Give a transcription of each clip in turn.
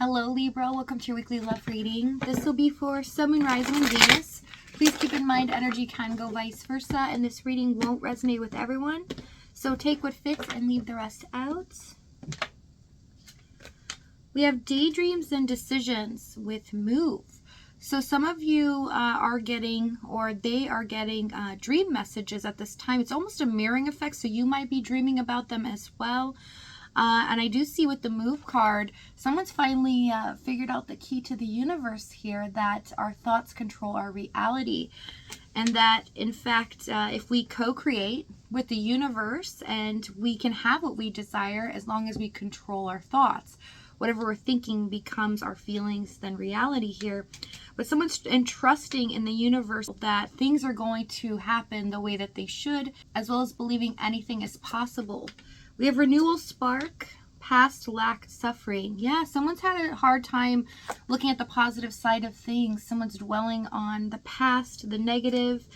Hello Libra, welcome to your weekly love reading. This will be for Sun, Moon, Rising, and Venus. Please keep in mind energy can go vice versa, and this reading won't resonate with everyone. So take what fits and leave the rest out. We have daydreams and decisions with move. So some of you are getting, or they are getting dream messages at this time. It's almost a mirroring effect, so you might be dreaming about them as well. And I do see with the move card, someone's finally figured out the key to the universe here, that our thoughts control our reality. And that, in fact, if we co-create with the universe, and we can have what we desire as long as we control our thoughts. Whatever we're thinking becomes our feelings, then reality here. But someone's entrusting in the universe that things are going to happen the way that they should, as well as believing anything is possible. We have renewal, spark, past, lack, suffering. Yeah, someone's had a hard time looking at the positive side of things. Someone's dwelling on the past, the negative,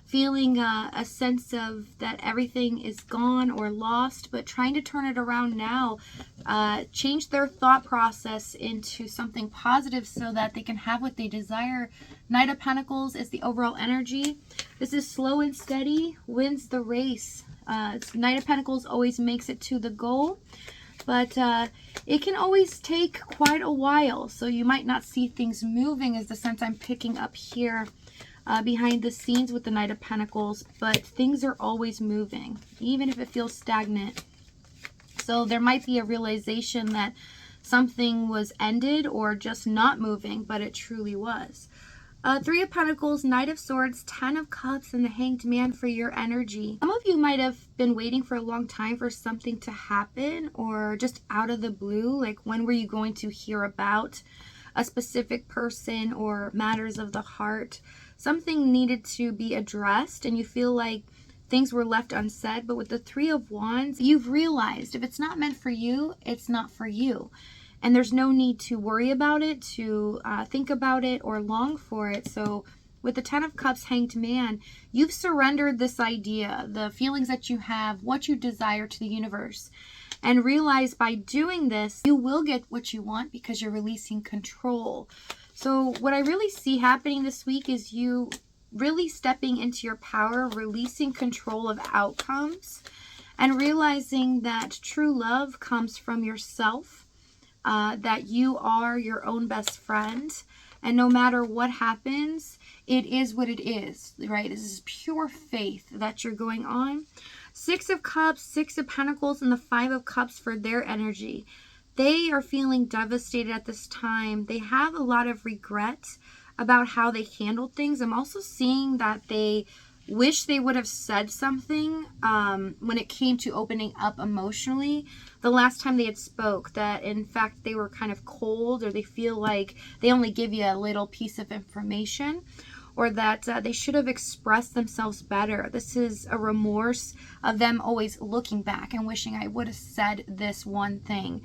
feeling a sense of that everything is gone or lost, but trying to turn it around now, change their thought process into something positive so that they can have what they desire. Knight of Pentacles is the overall energy. This is slow and steady, wins the race. Knight of Pentacles always makes it to the goal, but it can always take quite a while, so you might not see things moving, is the sense I'm picking up here behind the scenes with the Knight of Pentacles, but things are always moving, even if it feels stagnant. So there might be a realization that something was ended or just not moving, but it truly was. Three of Pentacles, Knight of Swords, 10 of Cups, and the Hanged Man for your energy. Some of you might have been waiting for a long time for something to happen, or just out of the blue, like when were you going to hear about a specific person or matters of the heart. Something needed to be addressed, and you feel like things were left unsaid. But with the Three of Wands, you've realized if it's not meant for you, it's not for you. And there's no need to worry about it, to think about it, or long for it. So with the 10 of Cups, Hanged Man, you've surrendered this idea, the feelings that you have, what you desire to the universe. And realize by doing this, you will get what you want because you're releasing control. So what I really see happening this week is you really stepping into your power, releasing control of outcomes, and realizing that true love comes from yourself. That you are your own best friend, and no matter what happens, it is what it is, right? This is pure faith that you're going on. 6 of Cups, 6 of Pentacles, and the 5 of Cups for their energy. They are feeling devastated at this time. They have a lot of regret about how they handled things. I'm also seeing that they wish they would have said something when it came to opening up emotionally the last time they had spoke, that in fact they were kind of cold, or they feel like they only give you a little piece of information, or that they should have expressed themselves better. This is a remorse of them always looking back and wishing I would have said this one thing.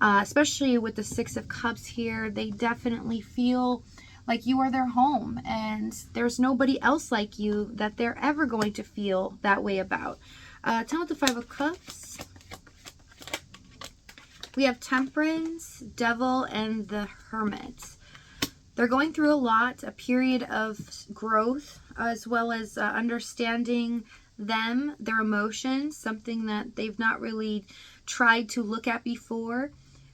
Especially with the 6 of Cups here, they definitely feel like you are their home, and there's nobody else like you that they're ever going to feel that way about. Tell with the 5 of Cups. We have Temperance, Devil, and the Hermit. They're going through a lot, a period of growth, as well as understanding them, their emotions, something that they've not really tried to look at before.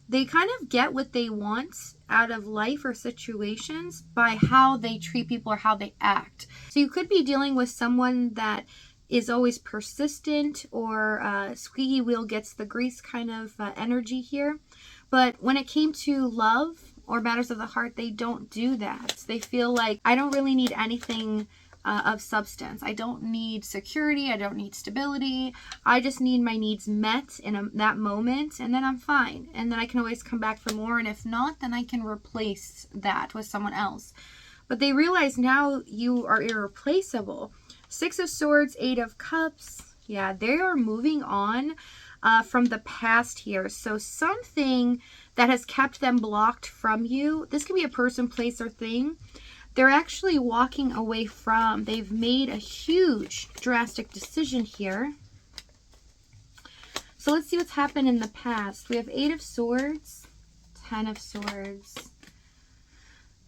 They kind of get what they want out of life or situations by how they treat people or how they act. So you could be dealing with someone that is always persistent, or squeaky wheel gets the grease kind of energy here. But when it came to love or matters of the heart, they don't do that. They feel like, I don't really need anything of substance. I don't need security. I don't need stability. I just need my needs met in that moment, and then I'm fine. And then I can always come back for more. And if not, then I can replace that with someone else. But they realize now you are irreplaceable. 6 of Swords, 8 of Cups. Yeah, they are moving on from the past here. So something that has kept them blocked from you, this can be a person, place, or thing, they're actually walking away from. They've made a huge drastic decision here. So let's see what's happened in the past. We have 8 of Swords, Ten of Swords,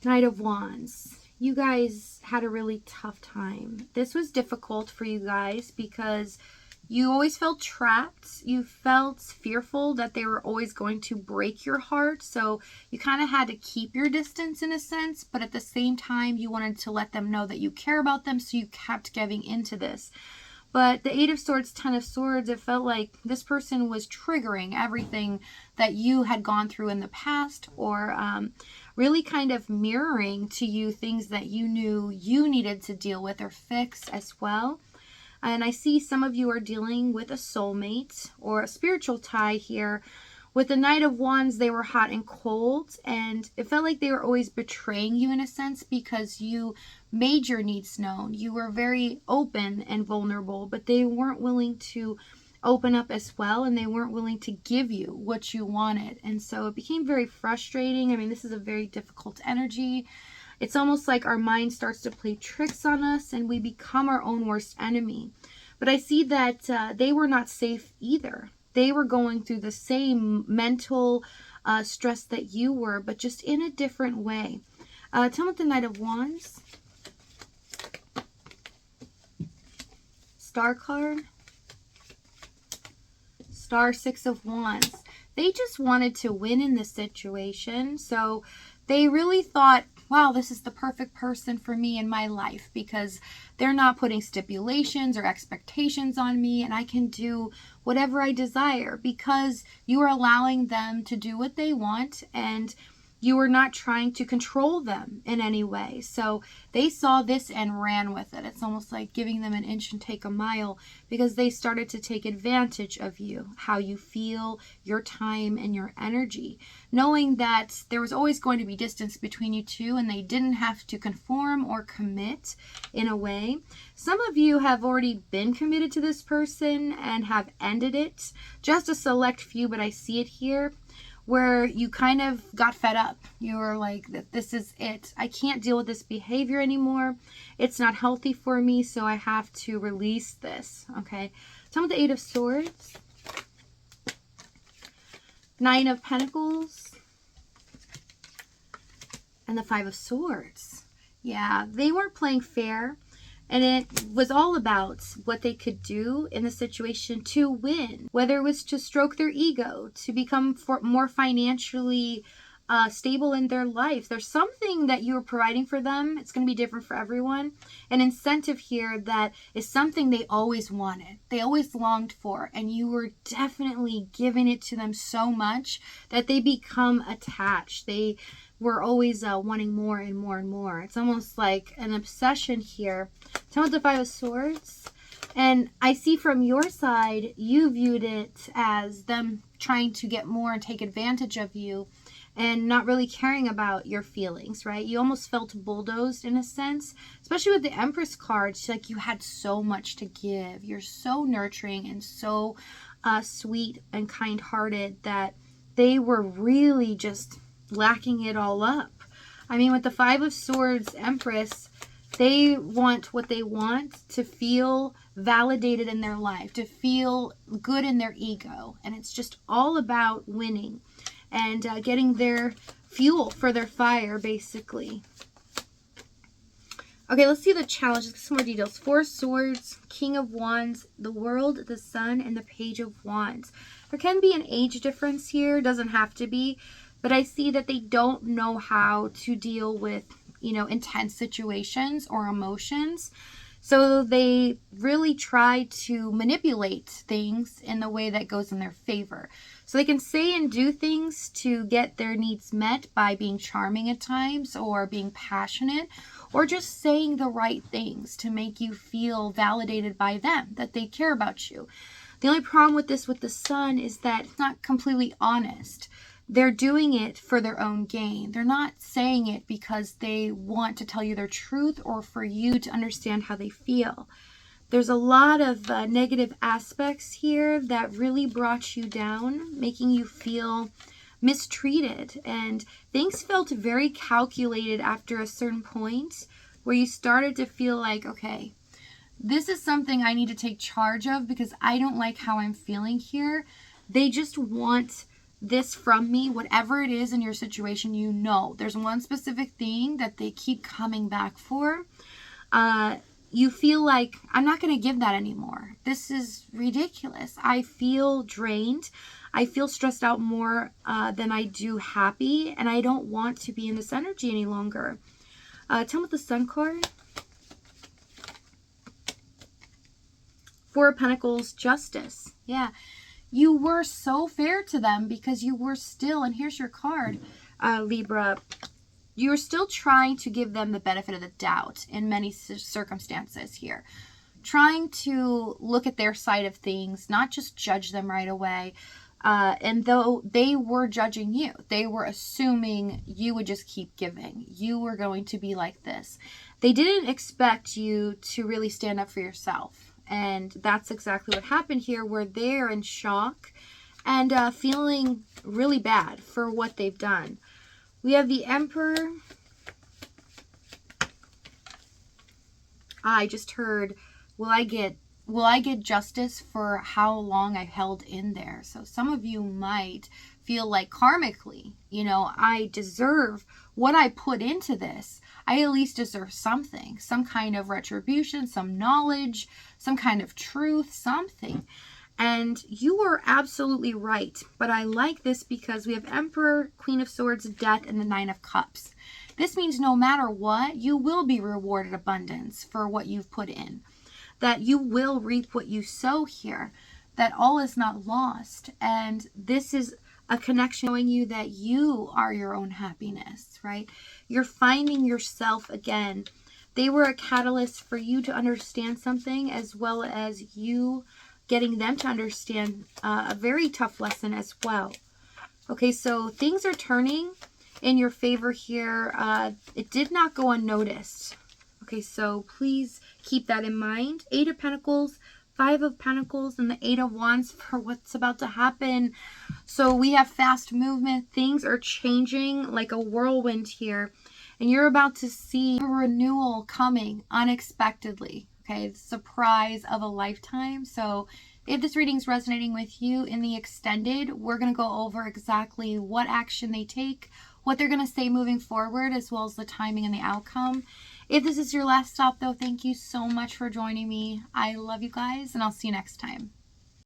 Knight of Wands. You guys had a really tough time. This was difficult for you guys because you always felt trapped. You felt fearful that they were always going to break your heart. So you kind of had to keep your distance in a sense, but at the same time, you wanted to let them know that you care about them. So you kept giving into this. But the Eight of Swords, Ten of Swords, it felt like this person was triggering everything that you had gone through in the past, or really kind of mirroring to you things that you knew you needed to deal with or fix as well. And I see some of you are dealing with a soulmate or a spiritual tie here. With the Knight of Wands, they were hot and cold, and it felt like they were always betraying you in a sense because you made your needs known. You were very open and vulnerable, but they weren't willing to open up as well, and they weren't willing to give you what you wanted. And so it became very frustrating. I mean, this is a very difficult energy. It's almost like our mind starts to play tricks on us and we become our own worst enemy. But I see that they were not safe either. They were going through the same mental stress that you were, but just in a different way. Tell me the Knight of Wands. Star card. Star, Six of Wands. They just wanted to win in this situation. So they really thought, wow, this is the perfect person for me in my life because they're not putting stipulations or expectations on me, and I can do whatever I desire because you are allowing them to do what they want, and you are not trying to control them in any way. So they saw this and ran with it. It's almost like giving them an inch and take a mile because they started to take advantage of you, how you feel, your time, and your energy, knowing that there was always going to be distance between you two and they didn't have to conform or commit in a way. Some of you have already been committed to this person and have ended it. Just a select few, but I see it here, where you kind of got fed up. You were like, this is it. I can't deal with this behavior anymore. It's not healthy for me, so I have to release this. Okay. Tell me the Eight of Swords. Nine of Pentacles. And the Five of Swords. Yeah, they weren't playing fair. And it was all about what they could do in the situation to win, whether it was to stroke their ego, to become more financially stable in their life. There's something that you are providing for them. It's going to be different for everyone. An incentive here that is something they always wanted. They always longed for. And you were definitely giving it to them so much that they become attached. They were always wanting more and more and more. It's almost like an obsession here. Tell me the Five of Swords. And I see from your side, you viewed it as them trying to get more and take advantage of you and not really caring about your feelings, right? You almost felt bulldozed in a sense, especially with the Empress card. It's like you had so much to give. You're so nurturing and so sweet and kind-hearted that they were really just lacking it all up. I mean, with the Five of Swords Empress, they want what they want, to feel validated in their life, to feel good in their ego. And it's just all about winning and getting their fuel for their fire, basically. Okay, let's see the challenge. Let's get some more details. Four Swords, King of Wands, the World, the Sun, and the Page of Wands. There can be an age difference here. Doesn't have to be. But I see that they don't know how to deal with, intense situations or emotions. So they really try to manipulate things in the way that goes in their favor. So they can say and do things to get their needs met by being charming at times or being passionate or just saying the right things to make you feel validated by them, that they care about you. The only problem with this with the Sun is that it's not completely honest. They're doing it for their own gain. They're not saying it because they want to tell you their truth or for you to understand how they feel. There's a lot of negative aspects here that really brought you down, making you feel mistreated. And things felt very calculated after a certain point where you started to feel like, okay, this is something I need to take charge of because I don't like how I'm feeling here. They just want this from me, whatever it is in your situation, you know, there's one specific thing that they keep coming back for. You feel like, I'm not going to give that anymore. This is ridiculous. I feel drained. I feel stressed out more than I do happy. And I don't want to be in this energy any longer. Tell me what the Sun card. Four of Pentacles, Justice. Yeah. You were so fair to them because you were still, and here's your card, Libra. You're still trying to give them the benefit of the doubt in many circumstances here. Trying to look at their side of things, not just judge them right away. And though they were judging you, they were assuming you would just keep giving. You were going to be like this. They didn't expect you to really stand up for yourself. And that's exactly what happened here, where they're in shock and feeling really bad for what they've done. We have the Emperor. I just heard, will I get justice for how long I held in there? So some of you might feel like karmically, you know, I deserve what I put into this. I at least deserve something, some kind of retribution, some knowledge, some kind of truth, something. And you are absolutely right. But I like this because we have Emperor, Queen of Swords, Death, and the Nine of Cups. This means no matter what, you will be rewarded abundance for what you've put in. That you will reap what you sow here. That all is not lost. And this is a connection showing you that you are your own happiness, right? You're finding yourself again. They were a catalyst for you to understand something, as well as you getting them to understand a very tough lesson as well. Okay, so things are turning in your favor here. It did not go unnoticed. Okay, so please keep that in mind. Eight of Pentacles, Five of Pentacles, and the Eight of Wands for what's about to happen. So we have fast movement. Things are changing like a whirlwind here. And you're about to see a renewal coming unexpectedly. Okay, the surprise of a lifetime. So if this reading is resonating with you in the extended, we're going to go over exactly what action they take, what they're going to say moving forward, as well as the timing and the outcome. If this is your last stop, though, thank you so much for joining me. I love you guys, and I'll see you next time.